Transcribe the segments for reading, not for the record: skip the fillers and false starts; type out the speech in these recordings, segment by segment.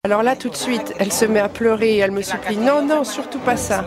Alors là, tout de suite, elle se met à pleurer et elle me supplie. Non, non, surtout pas ça.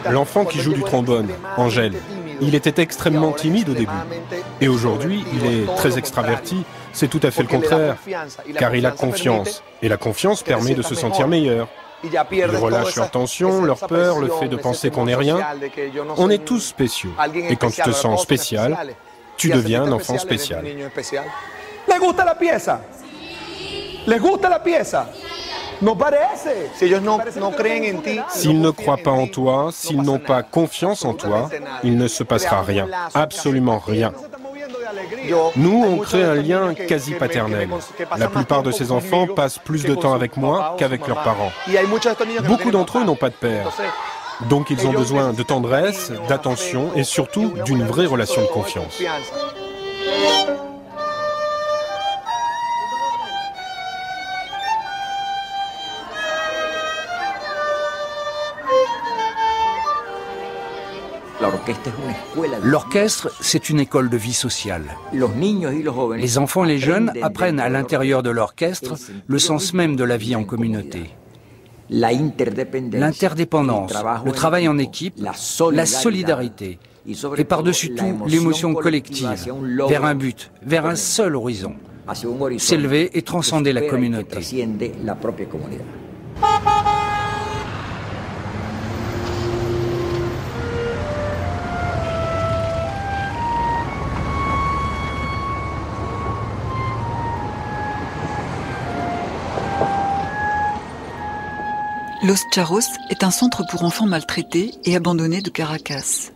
L'enfant qui joue du trombone, Angèle, il était extrêmement timide au début. Et aujourd'hui, il est très extraverti. C'est tout à fait le contraire, car il a confiance. Et la confiance permet de se sentir meilleur. Ils relâchent leur tension, leur peur, le fait de penser qu'on n'est rien. On est tous spéciaux. Et quand tu te sens spécial, tu deviens un enfant spécial. ¿Les gusta la pieza? ¿Les gusta la pieza? No parece. S'ils ne croient pas en toi, s'ils n'ont pas confiance en toi, il ne se passera rien, absolument rien. Nous, on crée un lien quasi paternel. La plupart de ces enfants passent plus de temps avec moi qu'avec leurs parents. Beaucoup d'entre eux n'ont pas de père. Donc ils ont besoin de tendresse, d'attention et surtout d'une vraie relation de confiance. L'orchestre, c'est une école de vie sociale. Les enfants et les jeunes apprennent à l'intérieur de l'orchestre le sens même de la vie en communauté. L'interdépendance, le travail en équipe, la solidarité et par-dessus tout l'émotion collective, vers un but, vers un seul horizon, s'élever et transcender la communauté. Los Charros est un centre pour enfants maltraités et abandonnés de Caracas.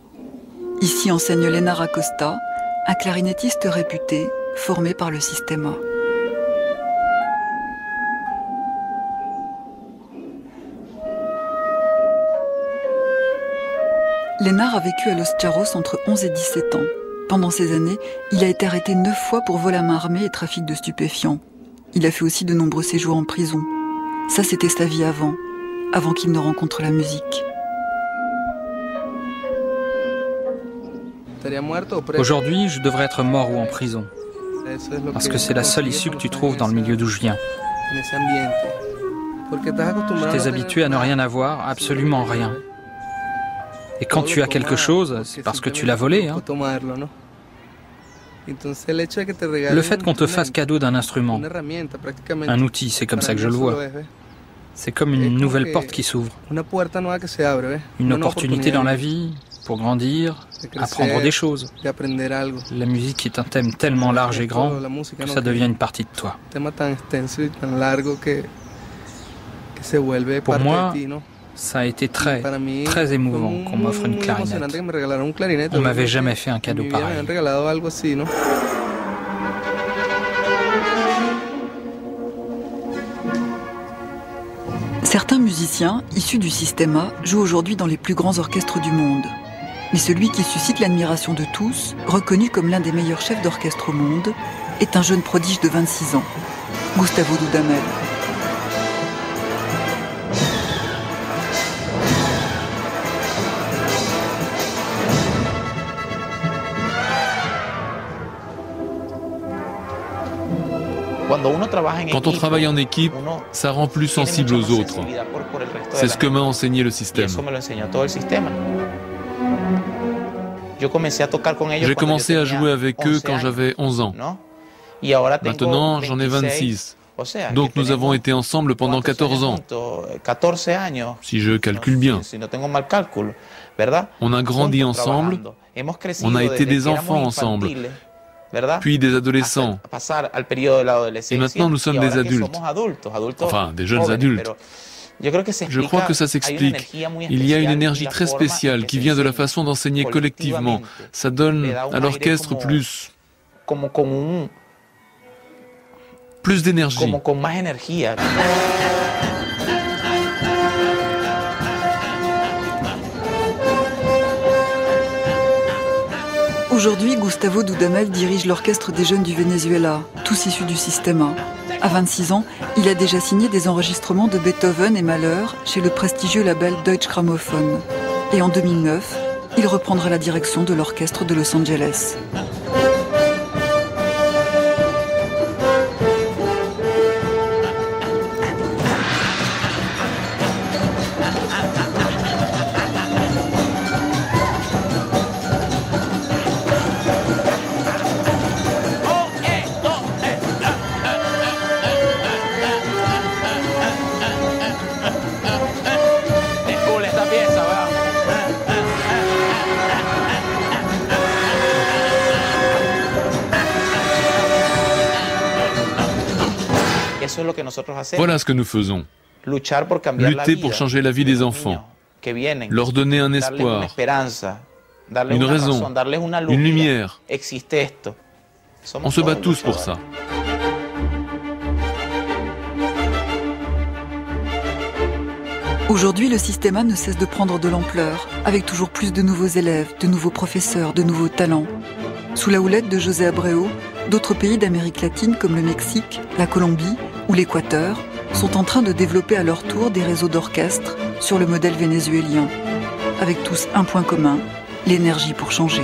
Ici enseigne Lenar Acosta, un clarinettiste réputé, formé par le Sistema. Lenar a vécu à Los Charros entre 11 et 17 ans. Pendant ces années, il a été arrêté 9 fois pour vol à main armée et trafic de stupéfiants. Il a fait aussi de nombreux séjours en prison. Ça, c'était sa vie avant qu'il ne rencontre la musique. Aujourd'hui, je devrais être mort ou en prison, parce que c'est la seule issue que tu trouves dans le milieu d'où je viens. J'étais habitué à ne rien avoir, absolument rien. Et quand tu as quelque chose, c'est parce que tu l'as volé. Hein. Le fait qu'on te fasse cadeau d'un instrument, un outil, c'est comme ça que je le vois. C'est comme une nouvelle porte qui s'ouvre. Une opportunité dans la vie, pour grandir, apprendre des choses. La musique est un thème tellement large et grand que ça devient une partie de toi. Pour moi, ça a été très émouvant qu'on m'offre une clarinette. On m'avait jamais fait un cadeau pareil. Certains musiciens, issus du Sistema, jouent aujourd'hui dans les plus grands orchestres du monde. Mais celui qui suscite l'admiration de tous, reconnu comme l'un des meilleurs chefs d'orchestre au monde, est un jeune prodige de 26 ans, Gustavo Dudamel. Quand on travaille en équipe, ça rend plus sensible aux autres. C'est ce que m'a enseigné le système. J'ai commencé à jouer avec eux quand j'avais 11 ans. Maintenant, j'en ai 26. Donc nous avons été ensemble pendant 14 ans, si je calcule bien. On a grandi ensemble, on a été des enfants ensemble, puis des adolescents. Et maintenant nous sommes des adultes, enfin des jeunes adultes. Je crois que ça s'explique. Il y a une énergie très spéciale qui vient de la façon d'enseigner collectivement. Ça donne à l'orchestre plus plus d'énergie. Aujourd'hui, Gustavo Dudamel dirige l'orchestre des jeunes du Venezuela, tous issus du Sistema. À 26 ans, il a déjà signé des enregistrements de Beethoven et Mahler chez le prestigieux label Deutsche Grammophon. Et en 2009, il reprendra la direction de l'orchestre de Los Angeles. Voilà ce que nous faisons. Lutter pour changer la vie des enfants, leur donner un espoir, une raison, une lumière. On se bat tous pour ça. Aujourd'hui, le Sistema ne cesse de prendre de l'ampleur, avec toujours plus de nouveaux élèves, de nouveaux professeurs, de nouveaux talents. Sous la houlette de José Abreu, d'autres pays d'Amérique latine comme le Mexique, la Colombie ou l'Équateur sont en train de développer à leur tour des réseaux d'orchestres sur le modèle vénézuélien, avec tous un point commun, l'énergie pour changer.